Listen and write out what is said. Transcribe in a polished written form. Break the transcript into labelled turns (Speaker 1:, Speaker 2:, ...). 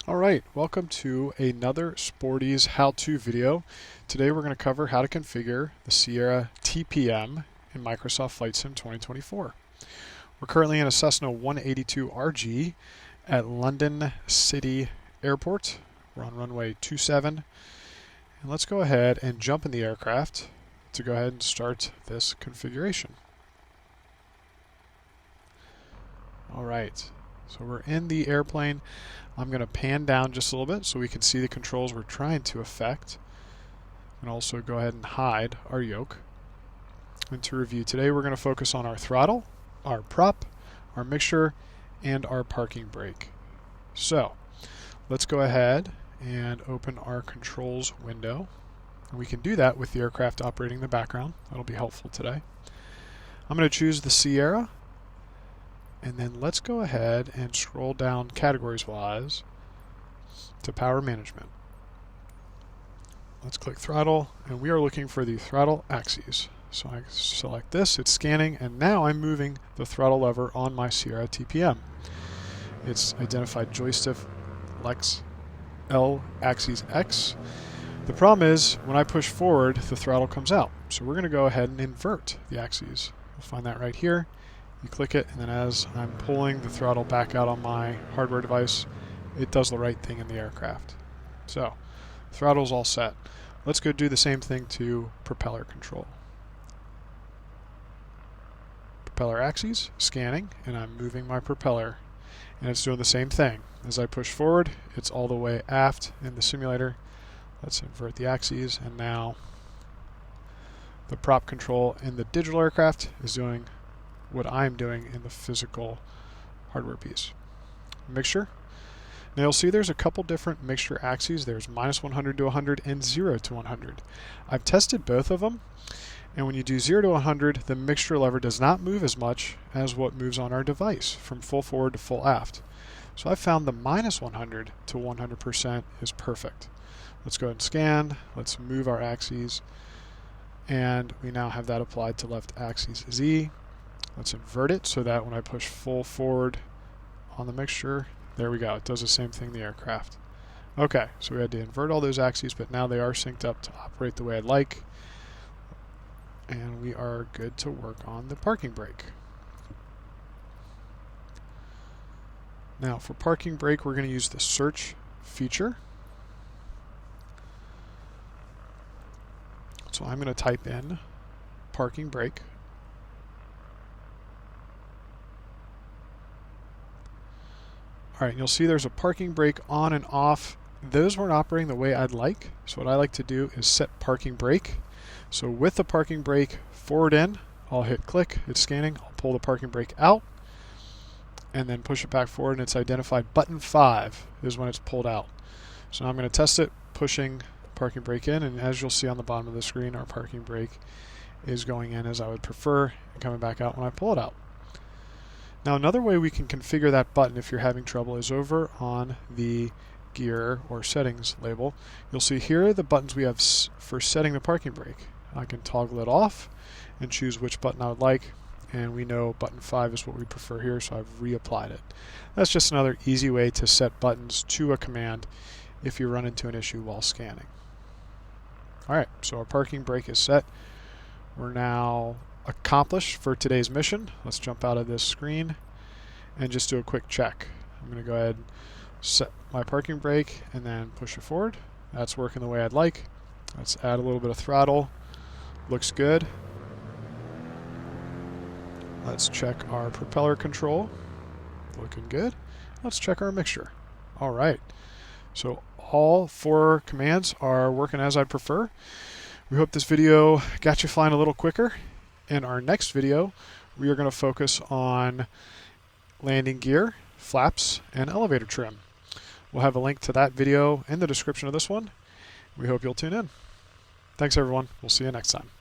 Speaker 1: Alright, welcome to another Sporty's how-to video. Today we're going to cover how to configure the Sierra TPM in Microsoft Flight Sim 2024. We're currently in a Cessna 182RG at London City Airport. We're on runway 27. And let's go ahead and jump in the aircraft to go ahead and start this configuration. Alright, so we're in the airplane. I'm going to pan down just a little bit so we can see the controls we're trying to affect. And also go ahead and hide our yoke. And to review, today we're going to focus on our throttle, our prop, our mixture, and our parking brake. So let's go ahead and open our controls window. And we can do that with the aircraft operating in the background. That'll be helpful today. I'm going to choose the Sierra. And then let's go ahead and scroll down categories-wise to power management. Let's click throttle, and we are looking for the throttle axes. So I select this, it's scanning, and now I'm moving the throttle lever on my Sierra TPM. It's identified joystick Lex L axis X. The problem is when I push forward, the throttle comes out. So we're going to go ahead and invert the axes. You'll find that right here. You click it, and then as I'm pulling the throttle back out on my hardware device, it does the right thing in the aircraft. So, throttle's all set. Let's go do the same thing to propeller control. Propeller axes, scanning, and I'm moving my propeller. And it's doing the same thing. As I push forward, it's all the way aft in the simulator. Let's invert the axes, and now the prop control in the digital aircraft is doing what I'm doing in the physical hardware piece. Mixture. Now you'll see there's a couple different mixture axes. There's -100 to 100 and 0 to 100. I've tested both of them, and when you do 0 to 100, the mixture lever does not move as much as what moves on our device from full forward to full aft. So I found the -100 to 100% is perfect. Let's go ahead and scan. Let's move our axes, and we now have that applied to left axis Z. Let's invert it so that when I push full forward on the mixture, there we go. It does the same thing in the aircraft. Okay, so we had to invert all those axes, but now they are synced up to operate the way I'd like. And we are good to work on the parking brake. Now for parking brake, we're going to use the search feature. So I'm going to type in parking brake. Alright, you'll see there's a parking brake on and off. Those weren't operating the way I'd like. So what I like to do is set parking brake. So with the parking brake forward in, I'll hit click, it's scanning, I'll pull the parking brake out, and then push it back forward, and it's identified button 5 is when it's pulled out. So now I'm going to test it, pushing parking brake in, and as you'll see on the bottom of the screen, our parking brake is going in as I would prefer, and coming back out when I pull it out. Now another way we can configure that button if you're having trouble is over on the gear or settings label. You'll see here are the buttons we have for setting the parking brake. I can toggle it off and choose which button I would like, and we know button 5 is what we prefer here, so I've reapplied it. That's just another easy way to set buttons to a command if you run into an issue while scanning. Alright, so our parking brake is set. We're now accomplished for today's mission. Let's jump out of this screen and just do a quick check. I'm going to go ahead and set my parking brake and then push it forward. That's working the way I'd like. Let's add a little bit of throttle. Looks good. Let's check our propeller control. Looking good. Let's check our mixture. Alright, so all 4 commands are working as I prefer. We hope this video got you flying a little quicker. In our next video, we are going to focus on landing gear, flaps, and elevator trim. We'll have a link to that video in the description of this one. We hope you'll tune in. Thanks everyone. We'll see you next time.